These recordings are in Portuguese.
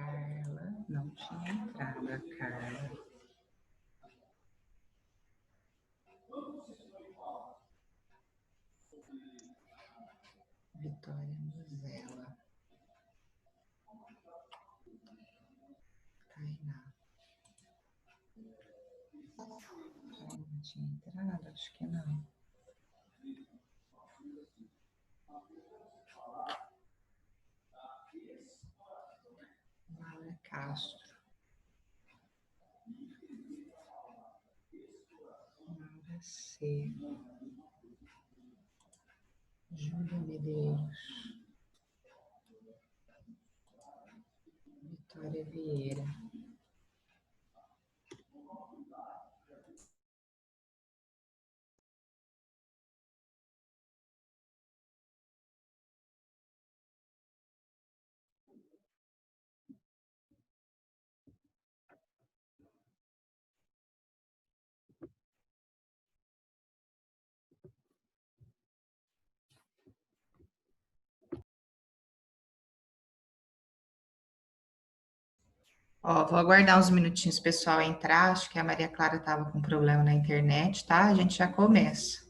Carla, não tinha entrado a Carla. Vitória Muzela. Tainá. Não tinha entrado? Acho que não. Laura Castro. Laura C. Júlia Medeiros. Vitória Vieira. Ó, vou aguardar uns minutinhos o pessoal entrar. Acho que a Maria Clara estava com problema na internet, tá? A gente já começa.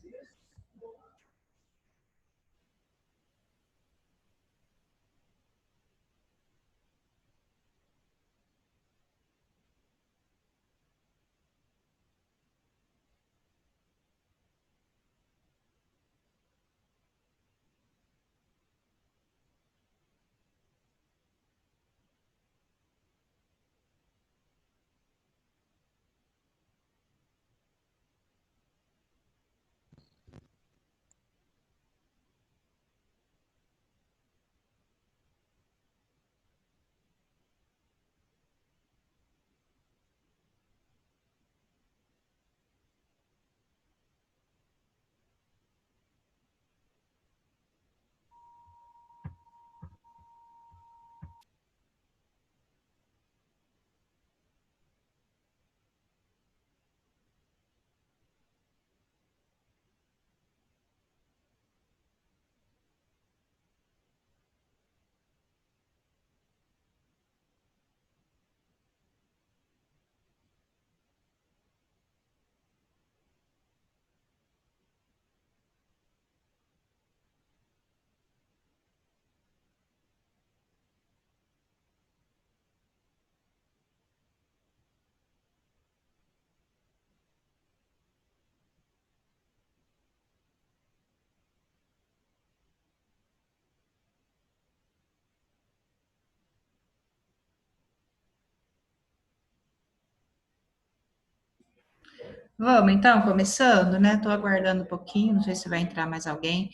Vamos então, começando, né? Estou aguardando um pouquinho, não sei se vai entrar mais alguém.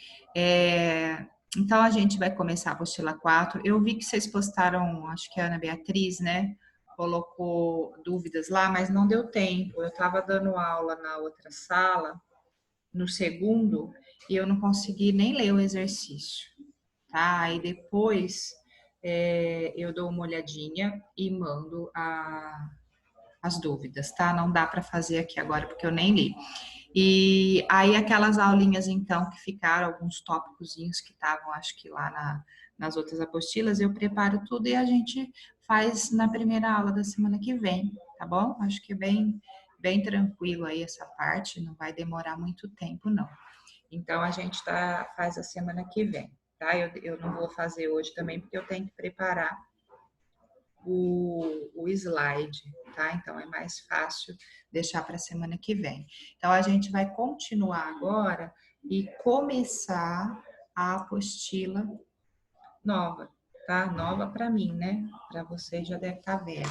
Então, a gente vai começar a apostila 4. Eu vi que vocês postaram, acho que a Ana Beatriz, né? Colocou dúvidas lá, mas não deu tempo. Eu estava dando aula na outra sala, no segundo, e eu não consegui nem ler o exercício, tá? Aí depois eu dou uma olhadinha e mando as dúvidas, tá? Não dá para fazer aqui agora porque eu nem li. E aí aquelas aulinhas então que ficaram, alguns tópicozinhos que estavam, acho que lá nas outras apostilas, eu preparo tudo e a gente faz na primeira aula da semana que vem, tá bom? Acho que é bem tranquilo aí essa parte, não vai demorar muito tempo, não. Então a gente faz a semana que vem, tá? Eu não vou fazer hoje também porque eu tenho que preparar o slide, tá? Então é mais fácil deixar para a semana que vem. Então a gente vai continuar agora e começar a apostila nova, tá? Nova para mim, né? Para vocês já deve estar velha,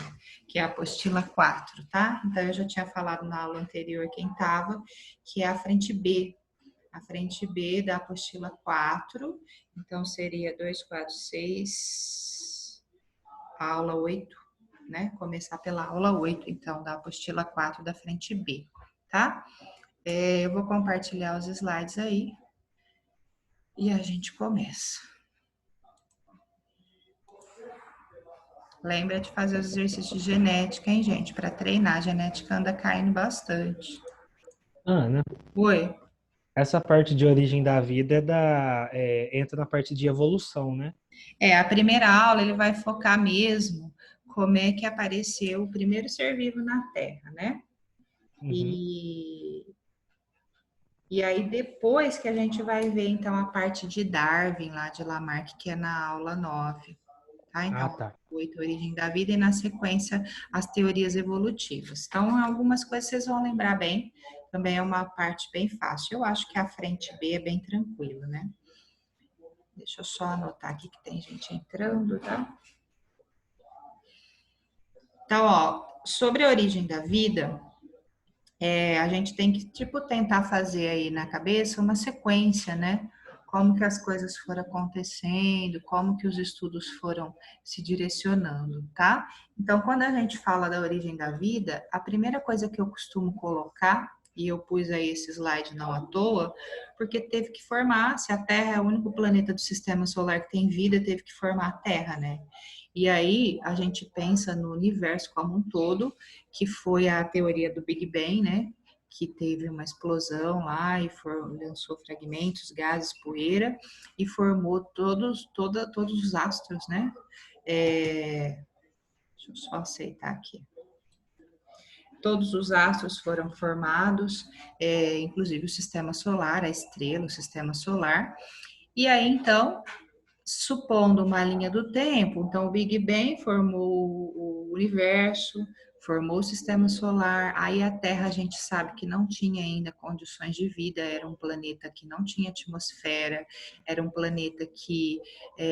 que é a apostila 4, tá? Então eu já tinha falado na aula anterior quem estava, que é a frente B. A frente B da apostila 4, então seria 2, 4, 6, a aula 8, né? Começar pela aula 8, então, da apostila 4 da frente B, tá? Eu vou compartilhar os slides aí e a gente começa. Lembra de fazer os exercícios de genética, hein, gente? Para treinar, a genética anda caindo bastante. Ana, Oi? essa parte de origem da vida entra na parte de evolução, né? A primeira aula ele vai focar mesmo como é que apareceu o primeiro ser vivo na Terra, né? Uhum. E aí depois que a gente vai ver, então, a parte de Darwin, lá de Lamarck, que é na aula 9, tá? Ah, Então, tá. 8, a origem da vida, e na sequência, as teorias evolutivas. Então, algumas coisas vocês vão lembrar bem, também é uma parte bem fácil. Eu acho que a frente B é bem tranquilo, né? Deixa eu só anotar aqui que tem gente entrando, tá? Então, ó, sobre a origem da vida, a gente tem que, tipo, tentar fazer aí na cabeça uma sequência, né? Como que as coisas foram acontecendo, como que os estudos foram se direcionando, tá? Então, quando a gente fala da origem da vida, a primeira coisa que eu costumo colocar, e eu pus aí esse slide não à toa, porque teve que formar, se a Terra é o único planeta do sistema solar que tem vida, teve que formar a Terra, né? E aí a gente pensa no universo como um todo, que foi a teoria do Big Bang, né? Que teve uma explosão lá e lançou fragmentos, gases, poeira e formou todos os astros, né? Deixa eu só aceitar aqui. Todos os astros foram formados, inclusive o sistema solar, a estrela, o sistema solar. E aí, então, supondo uma linha do tempo, então o Big Bang formou o universo, formou o sistema solar, aí a Terra a gente sabe que não tinha ainda condições de vida, era um planeta que não tinha atmosfera, era um planeta que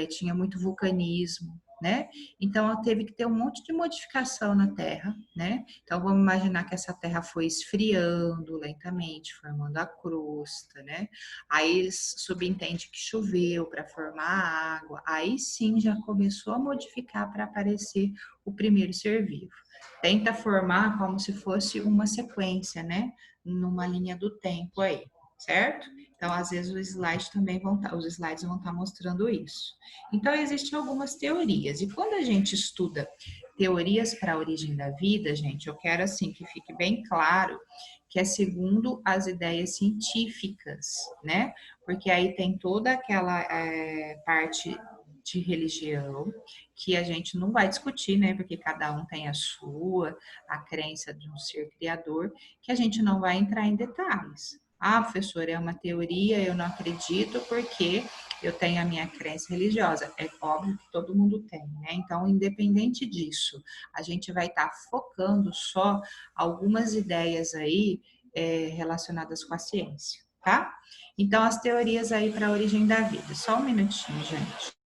tinha muito vulcanismo, né? Então ela teve que ter um monte de modificação na Terra, né? Então vamos imaginar que essa Terra foi esfriando lentamente, formando a crosta, né? Aí eles subentendem que choveu para formar a água. Aí sim já começou a modificar para aparecer o primeiro ser vivo. Tenta formar como se fosse uma sequência, né? Numa linha do tempo aí, certo? Então, às vezes, os slides vão estar mostrando isso. Então, existem algumas teorias. E quando a gente estuda teorias para a origem da vida, gente, eu quero assim que fique bem claro que é segundo as ideias científicas, né? Porque aí tem toda aquela parte de religião que a gente não vai discutir, né? Porque cada um tem a sua, a crença de um ser criador, que a gente não vai entrar em detalhes. Ah, professor, é uma teoria, eu não acredito porque eu tenho a minha crença religiosa. É óbvio que todo mundo tem, né? Então, independente disso, a gente vai estar focando só algumas ideias aí relacionadas com a ciência, tá? Então, as teorias aí para a origem da vida. Só um minutinho, gente.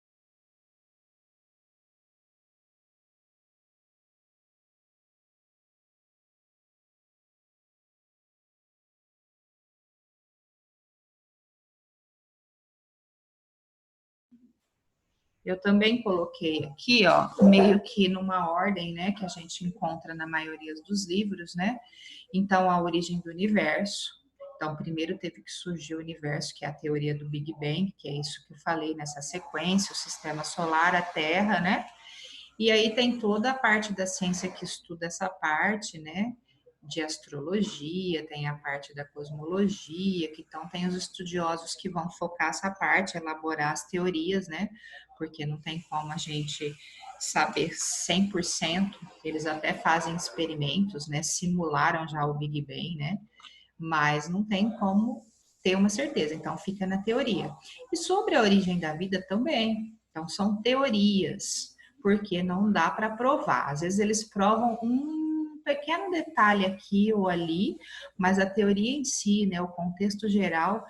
Eu também coloquei aqui, ó, meio que numa ordem, né, que a gente encontra na maioria dos livros, né? Então, a origem do universo. Então, primeiro teve que surgir o universo, que é a teoria do Big Bang, que é isso que eu falei nessa sequência, o sistema solar, a Terra, né? E aí tem toda a parte da ciência que estuda essa parte, né? De astrologia, tem a parte da cosmologia, que então tem os estudiosos que vão focar essa parte, elaborar as teorias, né? Porque não tem como a gente saber 100%, eles até fazem experimentos, né? Simularam já o Big Bang, né? Mas não tem como ter uma certeza, então fica na teoria. E sobre a origem da vida também. Então são teorias, porque não dá para provar. Às vezes eles provam um pequeno detalhe aqui ou ali, mas a teoria em si, né, o contexto geral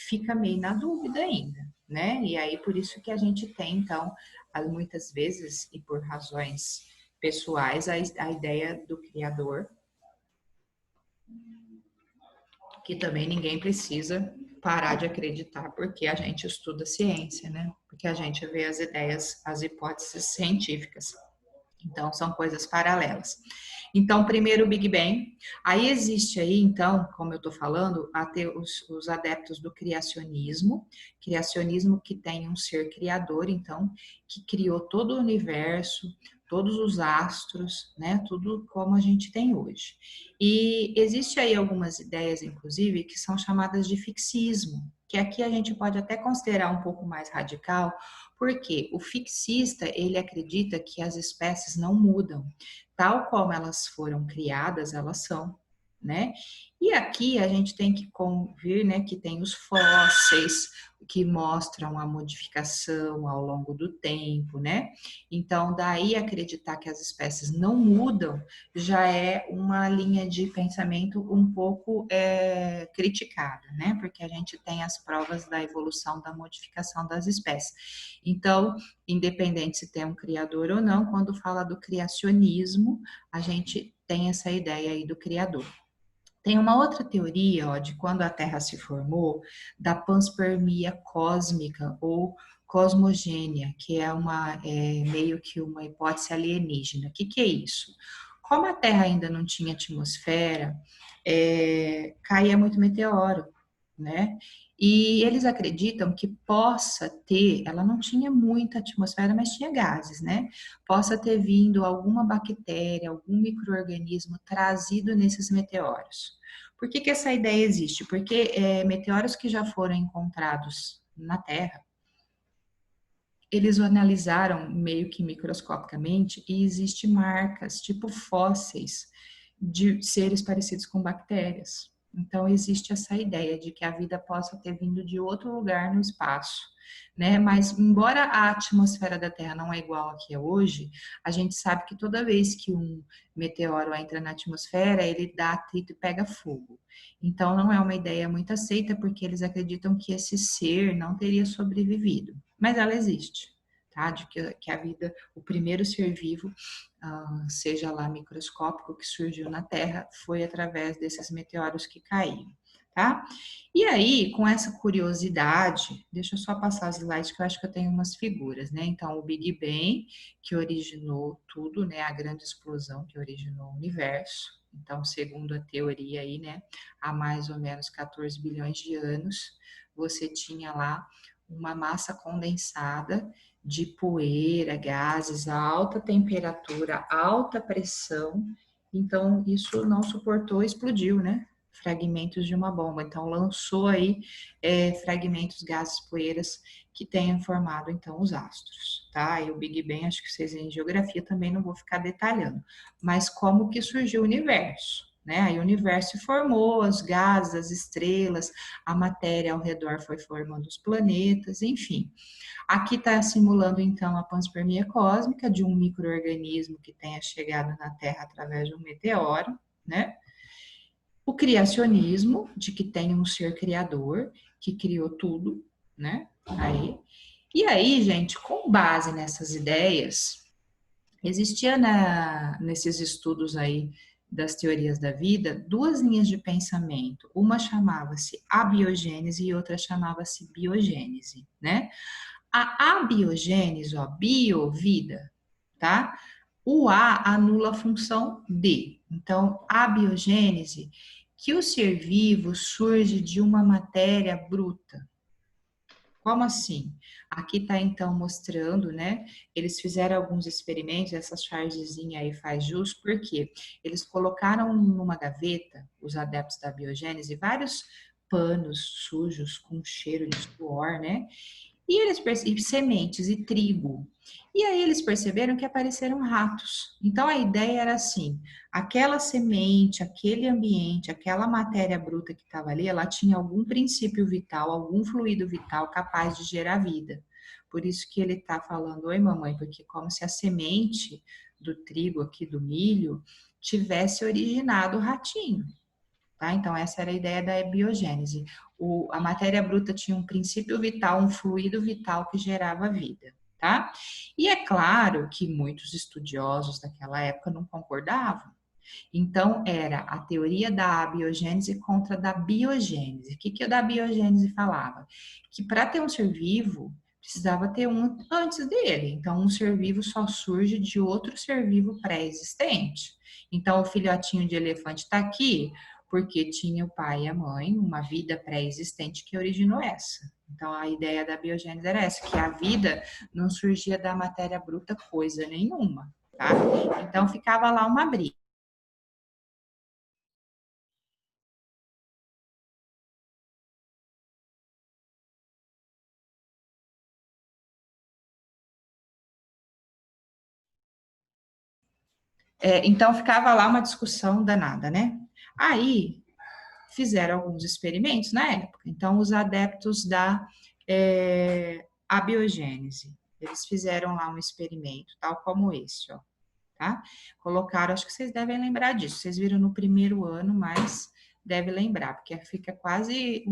fica meio na dúvida ainda, né? E aí por isso que a gente tem então, muitas vezes e por razões pessoais, a ideia do criador, que também ninguém precisa parar de acreditar porque a gente estuda ciência, né? Porque a gente vê as ideias, as hipóteses científicas. Então, são coisas paralelas. Então, primeiro o Big Bang. Aí existe aí, então, como eu estou falando, até os adeptos do criacionismo que tem um ser criador, então, que criou todo o universo, todos os astros, né? Tudo como a gente tem hoje. E existe aí algumas ideias, inclusive, que são chamadas de fixismo. O que aqui a gente pode até considerar um pouco mais radical, porque o fixista, ele acredita que as espécies não mudam, tal como elas foram criadas, elas são, né? E aqui a gente tem que convir, né, que tem os fósseis que mostram a modificação ao longo do tempo, né? Então, daí acreditar que as espécies não mudam já é uma linha de pensamento um pouco criticada, né? Porque a gente tem as provas da evolução, da modificação das espécies. Então, independente se tem um criador ou não, quando fala do criacionismo, a gente tem essa ideia aí do criador. Tem uma outra teoria, ó, de quando a Terra se formou, da panspermia cósmica ou cosmogênia, que meio que uma hipótese alienígena. O que é isso? Como a Terra ainda não tinha atmosfera, caía muito meteoro, né? E eles acreditam que possa ter, ela não tinha muita atmosfera, mas tinha gases, né? Possa ter vindo alguma bactéria, algum micro-organismo trazido nesses meteoros. Por que essa ideia existe? Porque meteoros que já foram encontrados na Terra, eles o analisaram meio que microscopicamente e existem marcas, tipo fósseis, de seres parecidos com bactérias. Então, existe essa ideia de que a vida possa ter vindo de outro lugar no espaço, né? Mas, embora a atmosfera da Terra não é igual a que é hoje, a gente sabe que toda vez que um meteoro entra na atmosfera, ele dá atrito e pega fogo. Então, não é uma ideia muito aceita, porque eles acreditam que esse ser não teria sobrevivido. Mas ela existe, tá? De que a vida, o primeiro ser vivo, seja lá microscópico, que surgiu na Terra, foi através desses meteoros que caíram, tá? E aí, com essa curiosidade, deixa eu só passar as slides que eu acho que eu tenho umas figuras, né? Então, o Big Bang, que originou tudo, né? A grande explosão que originou o universo. Então, segundo a teoria aí, né? Há mais ou menos 14 bilhões de anos, você tinha lá uma massa condensada de poeira, gases, alta temperatura, alta pressão. Então, isso não suportou, explodiu, né? Fragmentos de uma bomba. Então, lançou aí fragmentos, gases, poeiras que tenham formado, então, os astros, tá? E o Big Bang, acho que vocês em geografia também não vou ficar detalhando. Mas como que surgiu o universo? Né? Aí o universo se formou, os gases, as estrelas, a matéria ao redor foi formando os planetas, enfim. Aqui está simulando, então, a panspermia cósmica de um micro-organismo que tenha chegado na Terra através de um meteoro, né? O criacionismo, de que tem um ser criador, que criou tudo, né? E aí, gente, com base nessas ideias, existia nesses estudos aí das teorias da vida, duas linhas de pensamento. Uma chamava-se abiogênese e outra chamava-se biogênese, né? A abiogênese, ó, bio, vida, tá? O A anula a função D. Então, a biogênese, que o ser vivo surge de uma matéria bruta. Como assim? Aqui está então mostrando, né? Eles fizeram alguns experimentos, essa chargezinha aí faz jus, porque eles colocaram numa gaveta, os adeptos da biogênese, vários panos sujos com cheiro de suor, né? E eles e sementes e trigo. E aí eles perceberam que apareceram ratos. Então a ideia era assim: aquela semente, aquele ambiente, aquela matéria bruta que estava ali, ela tinha algum princípio vital, algum fluido vital capaz de gerar vida. Por isso que ele está falando, oi mamãe, porque como se a semente do trigo aqui do milho tivesse originado o ratinho. Tá? Então, essa era a ideia da biogênese. A matéria bruta tinha um princípio vital, um fluido vital que gerava vida. Tá? E é claro que muitos estudiosos daquela época não concordavam. Então, era a teoria da abiogênese contra a da biogênese. O que a da biogênese falava? Que para ter um ser vivo, precisava ter um antes dele. Então, um ser vivo só surge de outro ser vivo pré-existente. Então, o filhotinho de elefante está aqui porque tinha o pai e a mãe, uma vida pré-existente que originou essa. Então, a ideia da biogênese era essa, que a vida não surgia da matéria bruta coisa nenhuma, tá? Então, ficava lá uma briga. Então ficava lá uma discussão danada, né? Aí fizeram alguns experimentos na época. Então, os adeptos da abiogênese, eles fizeram lá um experimento, tal como esse, ó, tá? Colocaram, acho que vocês devem lembrar disso. Vocês viram no primeiro ano, mas deve lembrar, porque fica quase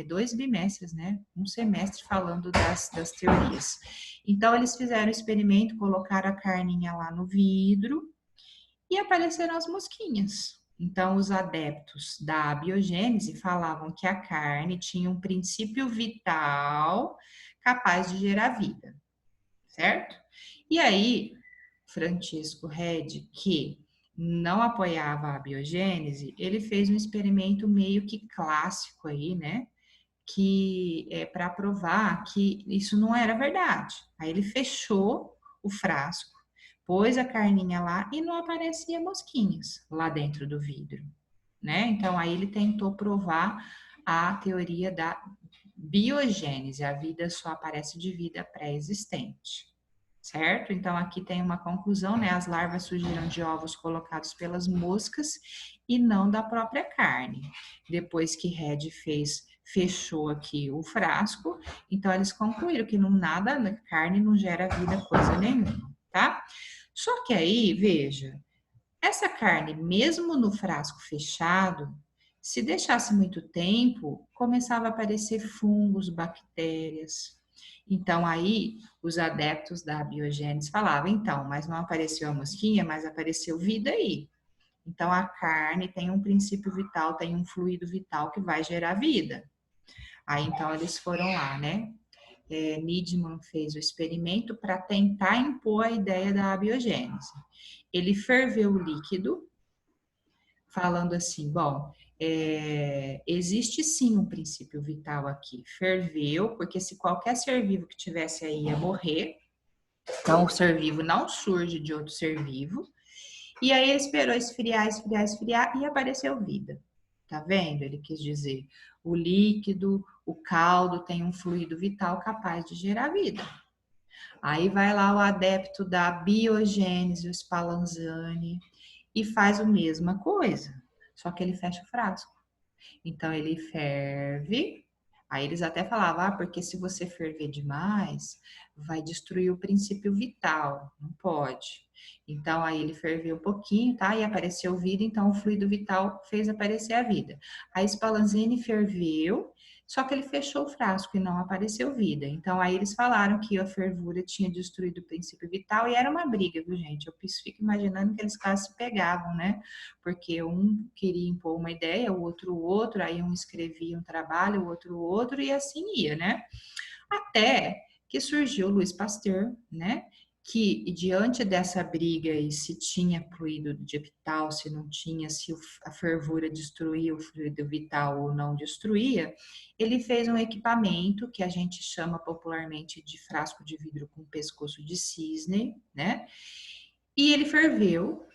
2 bimestres, né? Um semestre falando das teorias. Então, eles fizeram o experimento, colocaram a carninha lá no vidro, e apareceram as mosquinhas. Então, os adeptos da biogênese falavam que a carne tinha um princípio vital capaz de gerar vida, certo? E aí, Francisco Redi, que não apoiava a biogênese, ele fez um experimento meio que clássico aí, né? Que é para provar que isso não era verdade. Aí ele fechou o frasco, pôs a carninha lá e não aparecia mosquinhas lá dentro do vidro, né? Então aí ele tentou provar a teoria da biogênese, a vida só aparece de vida pré-existente. Certo? Então aqui tem uma conclusão, né? As larvas surgiram de ovos colocados pelas moscas e não da própria carne. Depois que Red fechou aqui o frasco, então eles concluíram que não nada, a carne não gera vida coisa nenhuma, tá? Só que aí, veja, essa carne, mesmo no frasco fechado, se deixasse muito tempo, começava a aparecer fungos, bactérias. Então, aí, os adeptos da biogênese falavam, então, mas não apareceu a mosquinha, mas apareceu vida aí. Então, a carne tem um princípio vital, tem um fluido vital que vai gerar vida. Aí, então, eles foram lá, né? Needman fez o experimento para tentar impor a ideia da abiogênese. Ele ferveu o líquido, falando assim, bom, existe sim um princípio vital aqui. Ferveu, porque se qualquer ser vivo que tivesse aí ia morrer, então o ser vivo não surge de outro ser vivo. E aí ele esperou esfriar, esfriar, esfriar e apareceu vida. Tá vendo? Ele quis dizer, o líquido, o caldo tem um fluido vital capaz de gerar vida. Aí vai lá o adepto da biogênese, o Spallanzani, e faz a mesma coisa, só que ele fecha o frasco. Então ele ferve. Aí eles até falavam, porque se você ferver demais, vai destruir o princípio vital, não pode. Então aí ele ferveu um pouquinho, tá? E apareceu vida, então o fluido vital fez aparecer a vida. A Spallanzani ferveu, só que ele fechou o frasco e não apareceu vida. Então aí eles falaram que a fervura tinha destruído o princípio vital e era uma briga, viu, gente? Eu fico imaginando que eles quase se pegavam, né? Porque um queria impor uma ideia, o outro, aí um escrevia um trabalho, o outro, e assim ia, né? Até que surgiu Louis Pasteur, né? Que diante dessa briga e se tinha fluido vital, se não tinha, se a fervura destruía o fluido vital ou não destruía, ele fez um equipamento que a gente chama popularmente de frasco de vidro com pescoço de cisne, né? E ele ferveu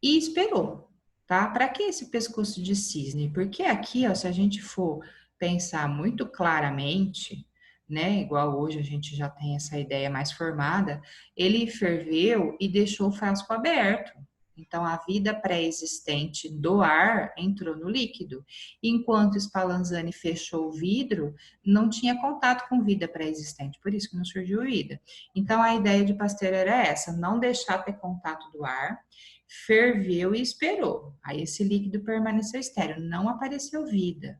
e esperou, tá? Para que esse pescoço de cisne? Porque aqui, ó, se a gente for pensar muito claramente, né, igual hoje a gente já tem essa ideia mais formada, ele ferveu e deixou o frasco aberto. Então, a vida pré-existente do ar entrou no líquido. Enquanto Spallanzani fechou o vidro, não tinha contato com vida pré-existente, por isso que não surgiu vida. Então, a ideia de Pasteur era essa, não deixar ter contato do ar, ferveu e esperou. Aí esse líquido permaneceu estéril, não apareceu vida.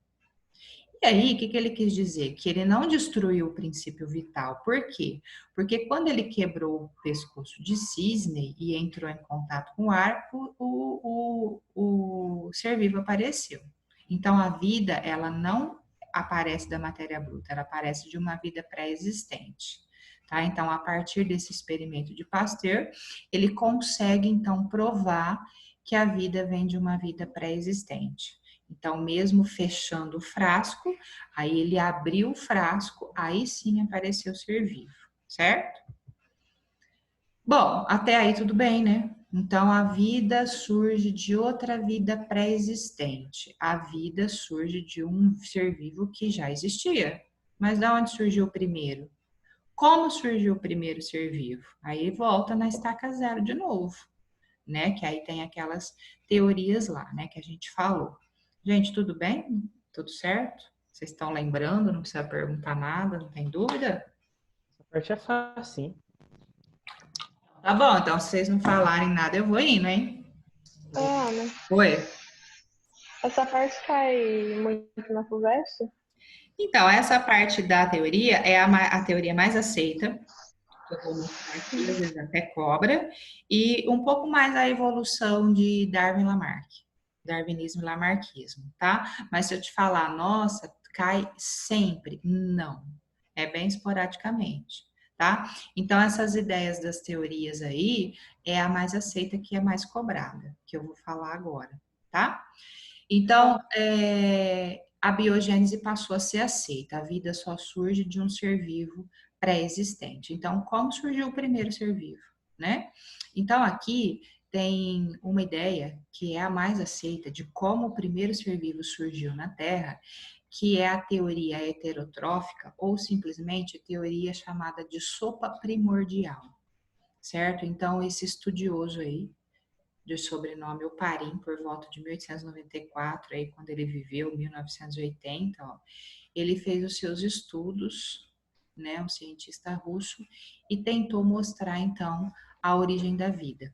E aí, o que ele quis dizer? Que ele não destruiu o princípio vital. Por quê? Porque quando ele quebrou o pescoço de cisne e entrou em contato com o ar, o ser vivo apareceu. Então, a vida, ela não aparece da matéria bruta, ela aparece de uma vida pré-existente. Tá? Então, a partir desse experimento de Pasteur, ele consegue, então, provar que a vida vem de uma vida pré-existente. Então, mesmo fechando o frasco, aí ele abriu o frasco, aí sim apareceu o ser vivo, certo? Bom, até aí tudo bem, né? Então, a vida surge de outra vida pré-existente. A vida surge de um ser vivo que já existia. Mas de onde surgiu o primeiro? Como surgiu o primeiro ser vivo? Aí volta na estaca zero de novo. né? Que aí tem aquelas teorias lá, né? Que a gente falou. Gente, tudo bem? Tudo certo? Vocês estão lembrando? Não precisa perguntar nada, não tem dúvida? Essa parte é fácil, hein? Tá bom, então se vocês não falarem nada, eu vou indo, hein? Ana, Oi. essa parte cai muito na conversa? Então, essa parte da teoria é a teoria mais aceita, que eu vou mostrar aqui, às vezes até cobra, e um pouco mais a evolução de Darwin e Lamarck, darwinismo e lamarquismo, tá? Mas se eu te falar, nossa, cai sempre, não, é bem esporadicamente, tá? Então, essas ideias das teorias aí é a mais aceita, que é mais cobrada, que eu vou falar agora, tá? Então, a biogênese passou a ser aceita. A vida só surge de um ser vivo pré-existente. Então, como surgiu o primeiro ser vivo, né? Então, aqui tem uma ideia que é a mais aceita de como o primeiro ser vivo surgiu na Terra, que é a teoria heterotrófica, ou simplesmente a teoria chamada de sopa primordial, certo? Então, esse estudioso aí, de sobrenome Oparin, por volta de 1894, aí quando ele viveu, 1980, ó, ele fez os seus estudos, né, um cientista russo, e tentou mostrar, então, a origem da vida,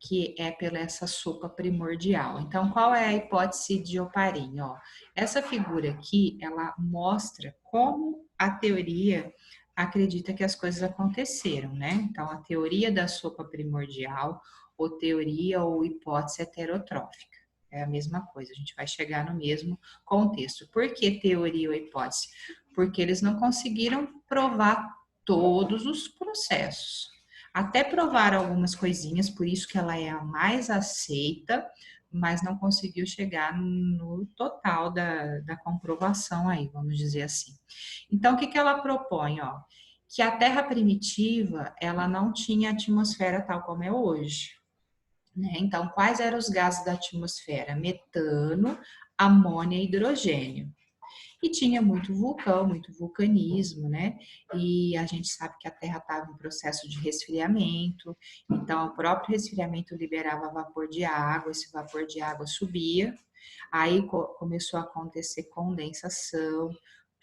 que é pela essa sopa primordial. Então, qual é a hipótese de Oparin? Ó, essa figura aqui, ela mostra como a teoria acredita que as coisas aconteceram, né? Então, a teoria da sopa primordial, ou teoria ou hipótese heterotrófica. É a mesma coisa, a gente vai chegar no mesmo contexto. Por que teoria ou hipótese? Porque eles não conseguiram provar todos os processos. Até provar algumas coisinhas, por isso que ela é a mais aceita, mas não conseguiu chegar no total da comprovação aí, vamos dizer assim. Então, o que ela propõe? Ó, que a Terra primitiva, ela não tinha atmosfera tal como é hoje, né? Então, quais eram os gases da atmosfera? Metano, amônia e hidrogênio. E tinha muito vulcão, muito vulcanismo, né? E a gente sabe que a Terra estava em processo de resfriamento, então o próprio resfriamento liberava vapor de água, esse vapor de água subia, aí começou a acontecer condensação,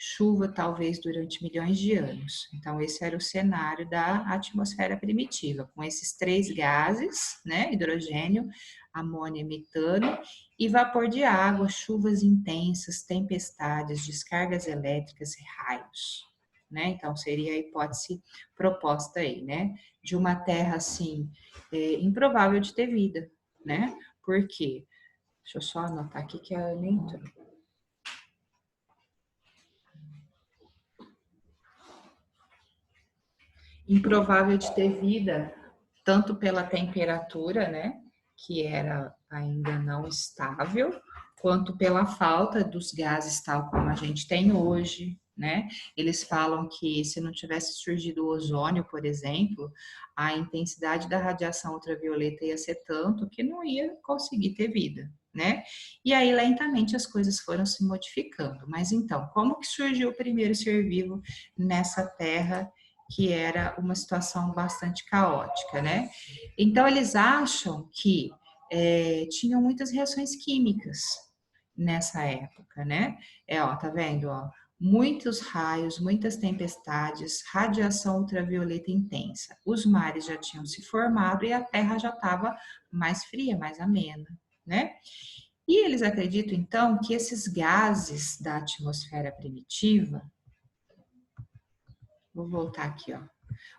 chuva talvez durante milhões de anos. Então esse era o cenário da atmosfera primitiva, com esses três gases, né, hidrogênio, amônia e metano, e vapor de água, chuvas intensas, tempestades, descargas elétricas e raios. Né? Então, seria a hipótese proposta aí, né? De uma Terra, assim, improvável de ter vida, né? Por quê? Deixa eu só anotar aqui que a Ana entrou. Improvável de ter vida, tanto pela temperatura, né? Que era ainda não estável, quanto pela falta dos gases tal como a gente tem hoje, né? Eles falam que se não tivesse surgido o ozônio, por exemplo, a intensidade da radiação ultravioleta ia ser tanto que não ia conseguir ter vida, né? E aí lentamente as coisas foram se modificando. Mas então, como que surgiu o primeiro ser vivo nessa Terra que era uma situação bastante caótica, né? Então eles acham que tinham muitas reações químicas nessa época, né? Ó, tá vendo, ó? Muitos raios, muitas tempestades, radiação ultravioleta intensa. Os mares já tinham se formado e a Terra já estava mais fria, mais amena, né? E eles acreditam, então, que esses gases da atmosfera primitiva, vou voltar aqui, ó.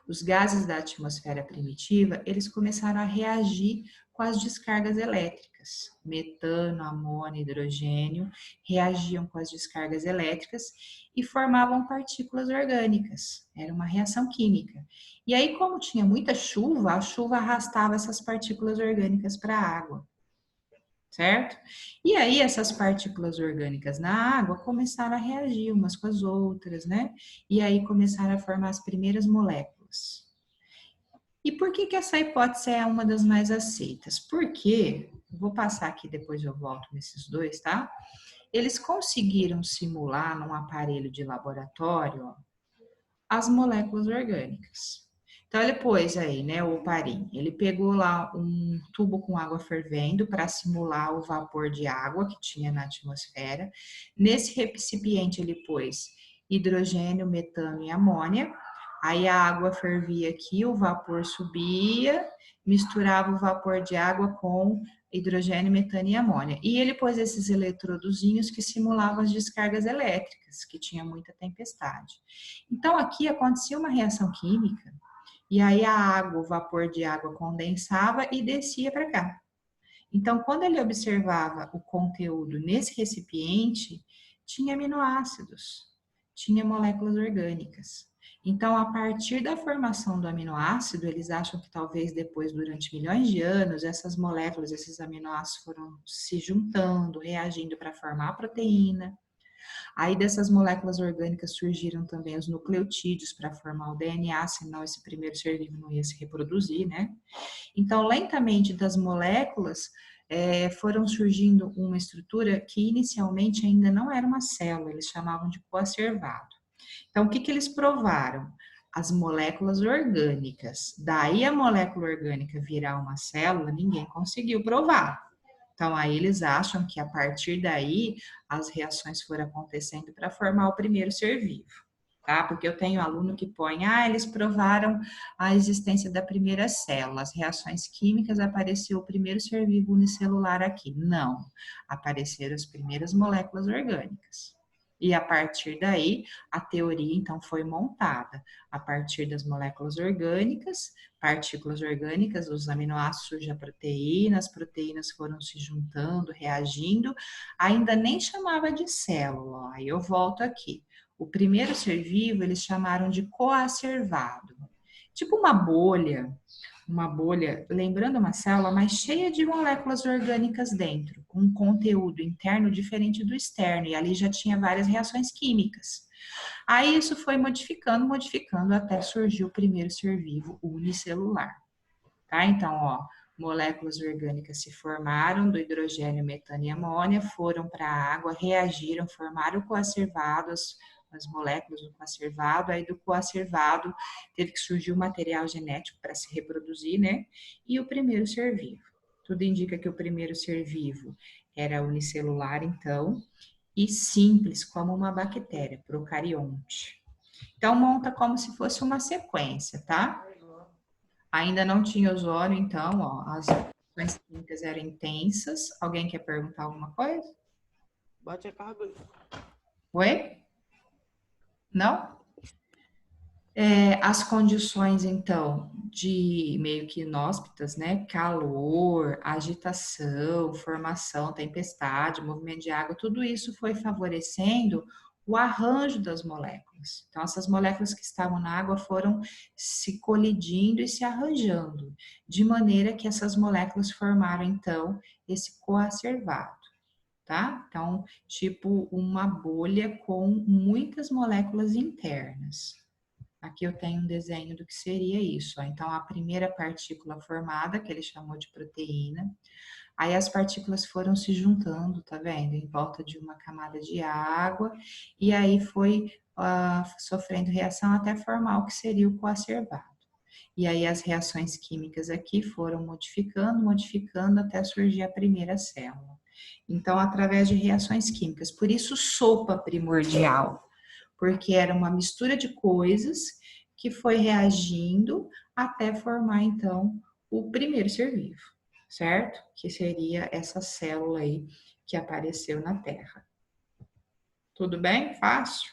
Os gases da atmosfera primitiva, eles começaram a reagir com as descargas elétricas. Metano, amônia, hidrogênio reagiam com as descargas elétricas e formavam partículas orgânicas. Era uma reação química. E aí, como tinha muita chuva, a chuva arrastava essas partículas orgânicas para a água. Certo? E aí essas partículas orgânicas na água começaram a reagir umas com as outras, né? E aí começaram a formar as primeiras moléculas. E por que essa hipótese é uma das mais aceitas? Porque, vou passar aqui, depois eu volto nesses dois, tá? Eles conseguiram simular num aparelho de laboratório, ó, as moléculas orgânicas. Então, ele pôs aí, né, o heparin. Ele pegou lá um tubo com água fervendo para simular o vapor de água que tinha na atmosfera. Nesse recipiente, ele pôs hidrogênio, metano e amônia. Aí a água fervia aqui, o vapor subia, misturava o vapor de água com hidrogênio, metano e amônia. E ele pôs esses eletrodozinhos que simulavam as descargas elétricas, que tinha muita tempestade. Então, aqui acontecia uma reação química, e aí a água, o vapor de água condensava e descia para cá. Então, quando ele observava o conteúdo nesse recipiente, tinha aminoácidos, tinha moléculas orgânicas. Então, a partir da formação do aminoácido, eles acham que talvez depois, durante milhões de anos, essas moléculas, esses aminoácidos foram se juntando, reagindo para formar a proteína. Aí dessas moléculas orgânicas surgiram também os nucleotídeos para formar o DNA, senão esse primeiro ser vivo não ia se reproduzir, né? Então, lentamente das moléculas foram surgindo uma estrutura que inicialmente ainda não era uma célula, eles chamavam de coacervado. Então, o que eles provaram? As moléculas orgânicas. Daí a molécula orgânica virar uma célula, ninguém conseguiu provar. Então, aí eles acham que a partir daí as reações foram acontecendo para formar o primeiro ser vivo, tá? Porque eu tenho aluno que põe, eles provaram a existência da primeira célula, as reações químicas, apareceu o primeiro ser vivo unicelular aqui. Não, apareceram as primeiras moléculas orgânicas. E a partir daí, a teoria, então, foi montada. A partir das moléculas orgânicas, partículas orgânicas, os aminoácidos surge a proteína, as proteínas foram se juntando, reagindo, ainda nem chamava de célula. Aí eu volto aqui. O primeiro ser vivo, eles chamaram de coacervado. Tipo uma bolha, lembrando uma célula, mas cheia de moléculas orgânicas dentro, com um conteúdo interno diferente do externo, e ali já tinha várias reações químicas. Aí isso foi modificando, até surgir o primeiro ser vivo unicelular. Tá? Então, ó, moléculas orgânicas se formaram do hidrogênio, metano e amônia, foram para a água, reagiram, formaram o coacervado, as moléculas do coacervado, aí do coacervado teve que surgir o material genético para se reproduzir, né? E o primeiro ser vivo. Tudo indica que o primeiro ser vivo era unicelular, então, e simples, como uma bactéria, procarionte. Então, monta como se fosse uma sequência, tá? Ainda não tinha ozônio, então, ó, as reações químicas eram intensas. Alguém quer perguntar alguma coisa? Bate a carga aí. Oi? Não? As condições, então, de meio que inóspitas, né? Calor, agitação, formação, tempestade, movimento de água, tudo isso foi favorecendo o arranjo das moléculas. Então, essas moléculas que estavam na água foram se colidindo e se arranjando, de maneira que essas moléculas formaram, então, esse coacervado, tá? Então, tipo uma bolha com muitas moléculas internas. Aqui eu tenho um desenho do que seria isso. Ó. Então, a primeira partícula formada, que ele chamou de proteína, aí as partículas foram se juntando, tá vendo? Em volta de uma camada de água, e aí foi sofrendo reação até formar o que seria o coacervado. E aí as reações químicas aqui foram modificando até surgir a primeira célula. Então, através de reações químicas. Por isso, sopa primordial, porque era uma mistura de coisas que foi reagindo até formar, então, o primeiro ser vivo, certo? Que seria essa célula aí que apareceu na Terra. Tudo bem? Fácil?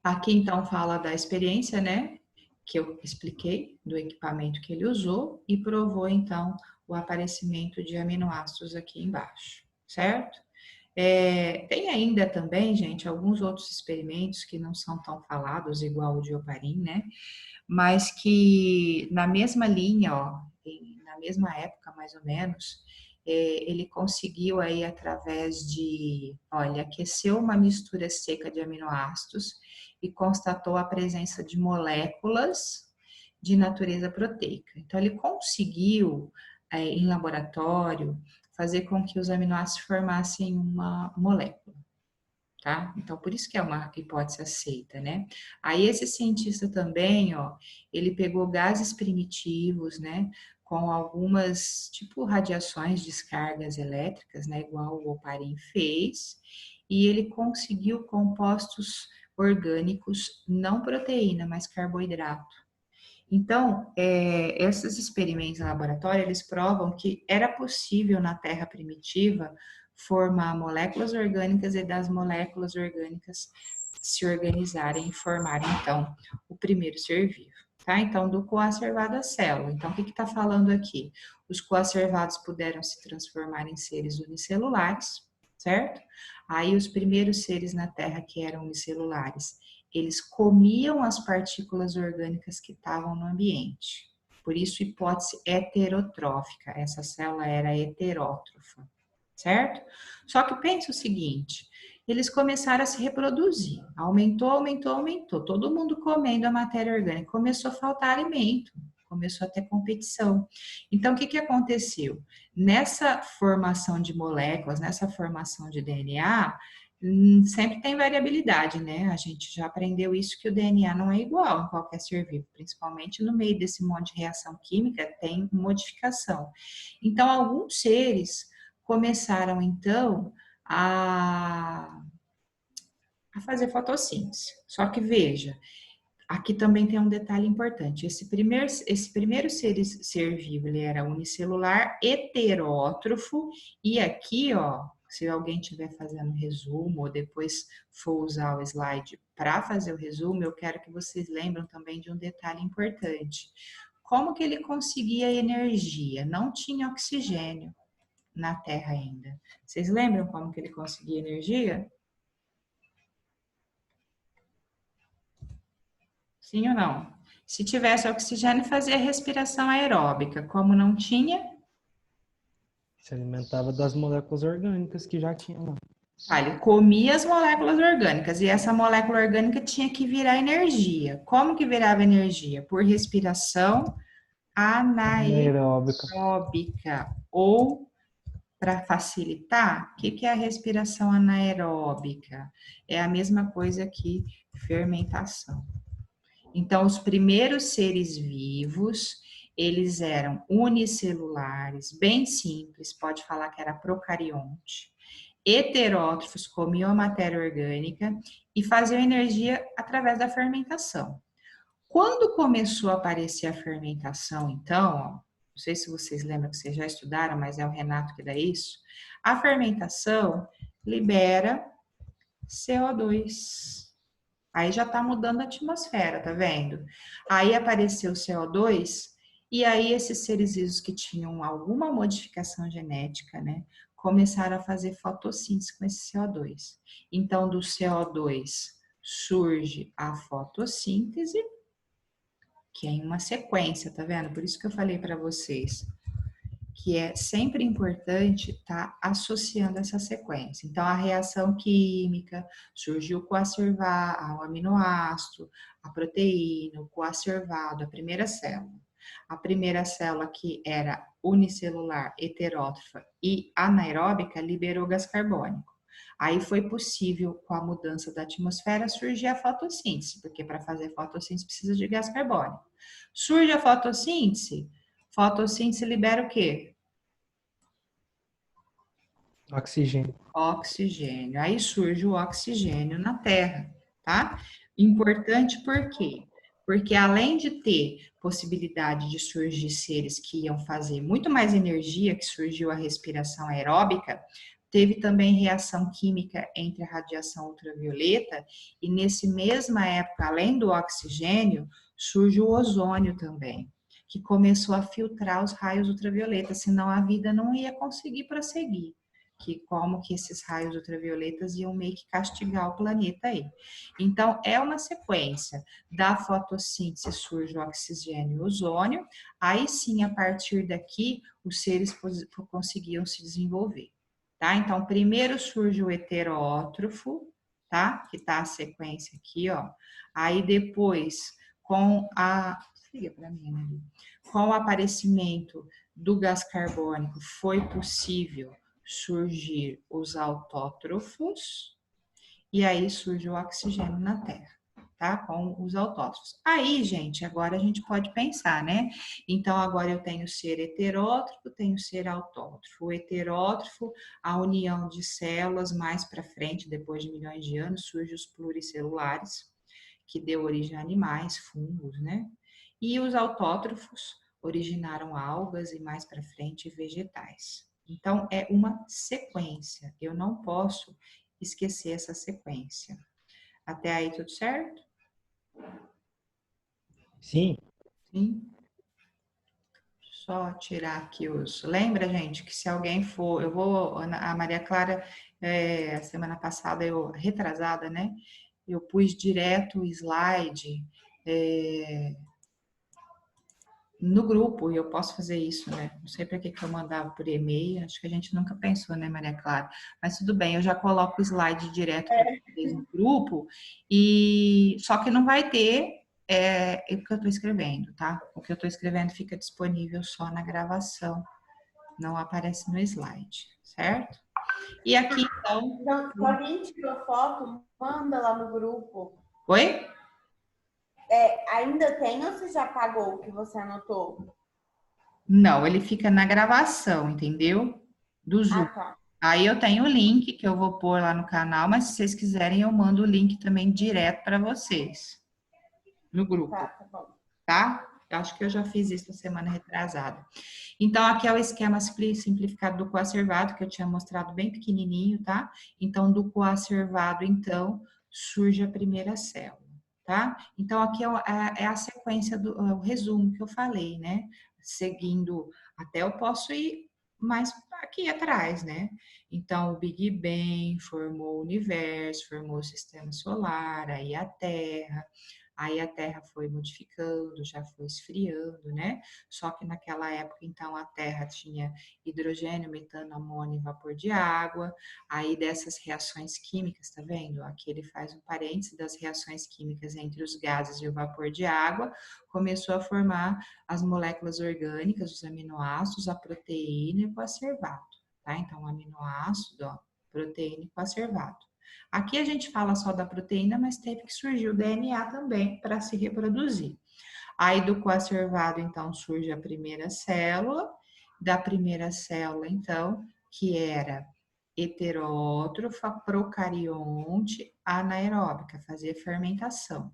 Aqui, então, fala da experiência, né? Que eu expliquei, do equipamento que ele usou e provou, então, o aparecimento de aminoácidos aqui embaixo, certo? Tem ainda também, gente, alguns outros experimentos que não são tão falados, igual o de Oparin, né? Mas que na mesma linha, ó, na mesma época, mais ou menos, ele conseguiu aí através de, olha, aqueceu uma mistura seca de aminoácidos e constatou a presença de moléculas de natureza proteica. Então, ele conseguiu, em laboratório, fazer com que os aminoácidos formassem uma molécula, tá? Então, por isso que é uma hipótese aceita, né? Aí esse cientista também, ó, ele pegou gases primitivos, né, com algumas, tipo, radiações, descargas elétricas, né, igual o Oparin fez, e ele conseguiu compostos orgânicos, não proteína, mas carboidrato. Então, esses experimentos em laboratório, eles provam que era possível na Terra primitiva formar moléculas orgânicas e das moléculas orgânicas se organizarem e formarem, então, o primeiro ser vivo. Tá? Então, do coacervado à célula. Então, o que está falando aqui? Os coacervados puderam se transformar em seres unicelulares, certo? Aí, os primeiros seres na Terra que eram unicelulares, eles comiam as partículas orgânicas que estavam no ambiente. Por isso, hipótese heterotrófica. Essa célula era heterótrofa, certo? Só que pensa o seguinte, eles começaram a se reproduzir. Aumentou, aumentou, aumentou. Todo mundo comendo a matéria orgânica. Começou a faltar alimento. Começou a ter competição. Então, o que, que aconteceu? Nessa formação de moléculas, nessa formação de DNA, sempre tem variabilidade, né? A gente já aprendeu isso, que o DNA não é igual em qualquer ser vivo, principalmente no meio desse monte de reação química, tem modificação. Então, alguns seres começaram, então, a fazer fotossíntese. Só que veja, aqui também tem um detalhe importante. Esse primeiro ser vivo, ele era unicelular, heterótrofo, e aqui, ó, se alguém estiver fazendo resumo ou depois for usar o slide para fazer o resumo, eu quero que vocês lembrem também de um detalhe importante. Como que ele conseguia energia? Não tinha oxigênio na Terra ainda. Vocês lembram como que ele conseguia energia? Sim ou não? Se tivesse oxigênio, fazia respiração aeróbica. Como não tinha, Se alimentava das moléculas orgânicas que já tinha lá. ele comia as moléculas orgânicas e essa molécula orgânica tinha que virar energia. Como que virava energia? Por respiração Anaeróbica. anaeróbica. Ou, para facilitar, o que é a respiração anaeróbica? É a mesma coisa que fermentação. Então, os primeiros seres vivos, eles eram unicelulares, bem simples, pode falar que era procarionte. Heterótrofos, comiam a matéria orgânica e faziam energia através da fermentação. Quando começou a aparecer a fermentação, então, ó, não sei se vocês lembram que vocês já estudaram, mas é o Renato que dá isso. A fermentação libera CO2. Aí já está mudando a atmosfera, tá vendo? Aí apareceu o CO2, e aí esses seres vivos que tinham alguma modificação genética, né, começaram a fazer fotossíntese com esse CO2. Então, do CO2 surge a fotossíntese, que é em uma sequência, tá vendo? Por isso que eu falei para vocês que é sempre importante estar associando essa sequência. Então, a reação química, surgiu o coacervado, o aminoácido, a proteína, o coacervado, a primeira célula. A primeira célula, que era unicelular, heterótrofa e anaeróbica, liberou gás carbônico. Aí foi possível, com a mudança da atmosfera, surgir a fotossíntese, porque para fazer fotossíntese precisa de gás carbônico. Surge a fotossíntese libera o quê? Oxigênio. Oxigênio. Aí surge o oxigênio na Terra, tá? Importante por quê? Porque além de ter possibilidade de surgir seres que iam fazer muito mais energia, que surgiu a respiração aeróbica, teve também reação química entre a radiação ultravioleta e nesse mesma época, além do oxigênio, surge o ozônio também, que começou a filtrar os raios ultravioletas, senão a vida não ia conseguir prosseguir. Que como que esses raios ultravioletas iam meio que castigar o planeta aí. Então, é uma sequência. Da fotossíntese surge o oxigênio e o ozônio, aí sim, a partir daqui, os seres conseguiam se desenvolver, tá? Então, primeiro surge o heterótrofo, tá? Que tá a sequência aqui, ó. Aí depois, com o aparecimento do gás carbônico, foi possível surgir os autótrofos, e aí surge o oxigênio na Terra, tá? Com os autótrofos. Aí, gente, agora a gente pode pensar, né? Então, agora eu tenho ser heterótrofo, tenho ser autótrofo. O heterótrofo, a união de células, mais para frente, depois de milhões de anos, surge os pluricelulares, que deu origem a animais, fungos, né? E os autótrofos originaram algas e mais para frente vegetais. Então é uma sequência. Eu não posso esquecer essa sequência. Até aí tudo certo? Sim. Sim. Só tirar aqui os. Lembra, gente, que se alguém for, eu vou. A Maria Clara, semana passada, retrasada, né? Eu pus direto o slide no grupo, e eu posso fazer isso, né? Não sei para que eu mandava por e-mail, acho que a gente nunca pensou, né, Maria Clara? Mas tudo bem, eu já coloco o slide direto para vocês no grupo, e só que não vai ter o que eu estou escrevendo, tá? O que eu estou escrevendo fica disponível só na gravação, não aparece no slide, certo? E aqui, então... Então, se alguém tirou foto, manda lá no grupo. Oi? Ainda tem ou você já apagou o que você anotou? Não, ele fica na gravação, entendeu? Do Zoom. Ah, tá. Aí eu tenho o link que eu vou pôr lá no canal, mas se vocês quiserem eu mando o link também direto para vocês no grupo, Tá bom. tá? Eu acho que eu já fiz isso na semana retrasada. Então aqui é o esquema simplificado do coacervado que eu tinha mostrado bem pequenininho, tá? Então do coacervado, então, surge a primeira célula, tá? Então aqui é a sequência o resumo que eu falei, né? Seguindo, até eu posso ir mais aqui atrás, né? Então, o Big Bang formou o universo, formou o sistema solar, aí a Terra foi modificando, já foi esfriando, né? Só que naquela época, então, a Terra tinha hidrogênio, metano, amônio e vapor de água. Aí dessas reações químicas, tá vendo? Aqui ele faz um parêntese das reações químicas entre os gases e o vapor de água, começou a formar as moléculas orgânicas, os aminoácidos, a proteína e o coacervato, tá? Então, aminoácido, ó, proteína e coacervato. Aqui a gente fala só da proteína, mas teve que surgir o DNA também para se reproduzir. Aí do coacervado, então, surge a primeira célula. Da primeira célula, então, que era heterótrofa, procarionte, anaeróbica, fazia fermentação,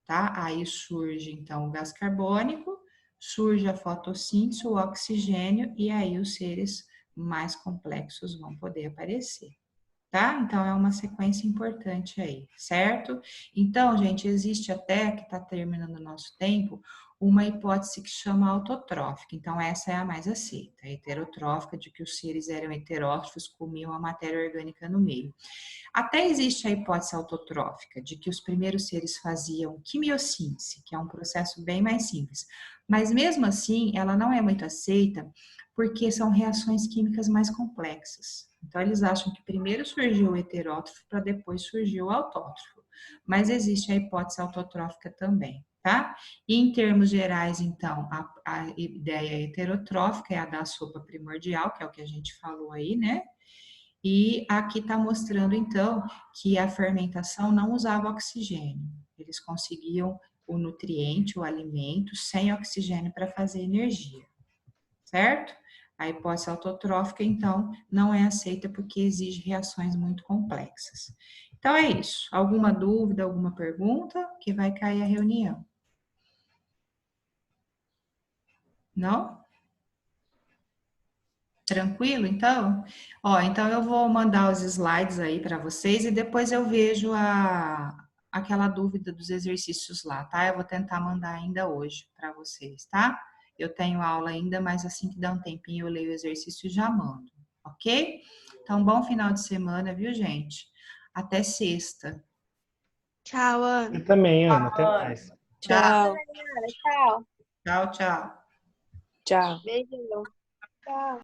tá? Aí surge, então, o gás carbônico, surge a fotossíntese, o oxigênio, e aí os seres mais complexos vão poder aparecer. Tá? Então, é uma sequência importante aí, certo? Então, gente, existe até, que está terminando o nosso tempo, uma hipótese que chama autotrófica. Então, essa é a mais aceita, a heterotrófica, de que os seres eram heterótrofos, comiam a matéria orgânica no meio. Até existe a hipótese autotrófica, de que os primeiros seres faziam quimiossíntese, que é um processo bem mais simples. Mas, mesmo assim, ela não é muito aceita, porque são reações químicas mais complexas. Então, eles acham que primeiro surgiu o heterótrofo para depois surgiu o autótrofo. Mas existe a hipótese autotrófica também, tá? E em termos gerais, então, a ideia heterotrófica é a da sopa primordial, que é o que a gente falou aí, né? E aqui está mostrando, então, que a fermentação não usava oxigênio. Eles conseguiam o nutriente, o alimento, sem oxigênio para fazer energia, certo? A hipótese autotrófica, então, não é aceita porque exige reações muito complexas. Então, é isso. Alguma dúvida, alguma pergunta? Que vai cair a reunião. Não? Tranquilo, então? Ó, então eu vou mandar os slides aí para vocês e depois eu vejo aquela dúvida dos exercícios lá, tá? Eu vou tentar mandar ainda hoje para vocês, tá? Eu tenho aula ainda, mas assim que dá um tempinho eu leio o exercício e já mando, ok? Então, bom final de semana, viu, gente? Até sexta. Tchau, Ana. Eu também, Ana. Até mais. Tchau. Tchau. Tchau, tchau. Tchau. Beijo. Tchau.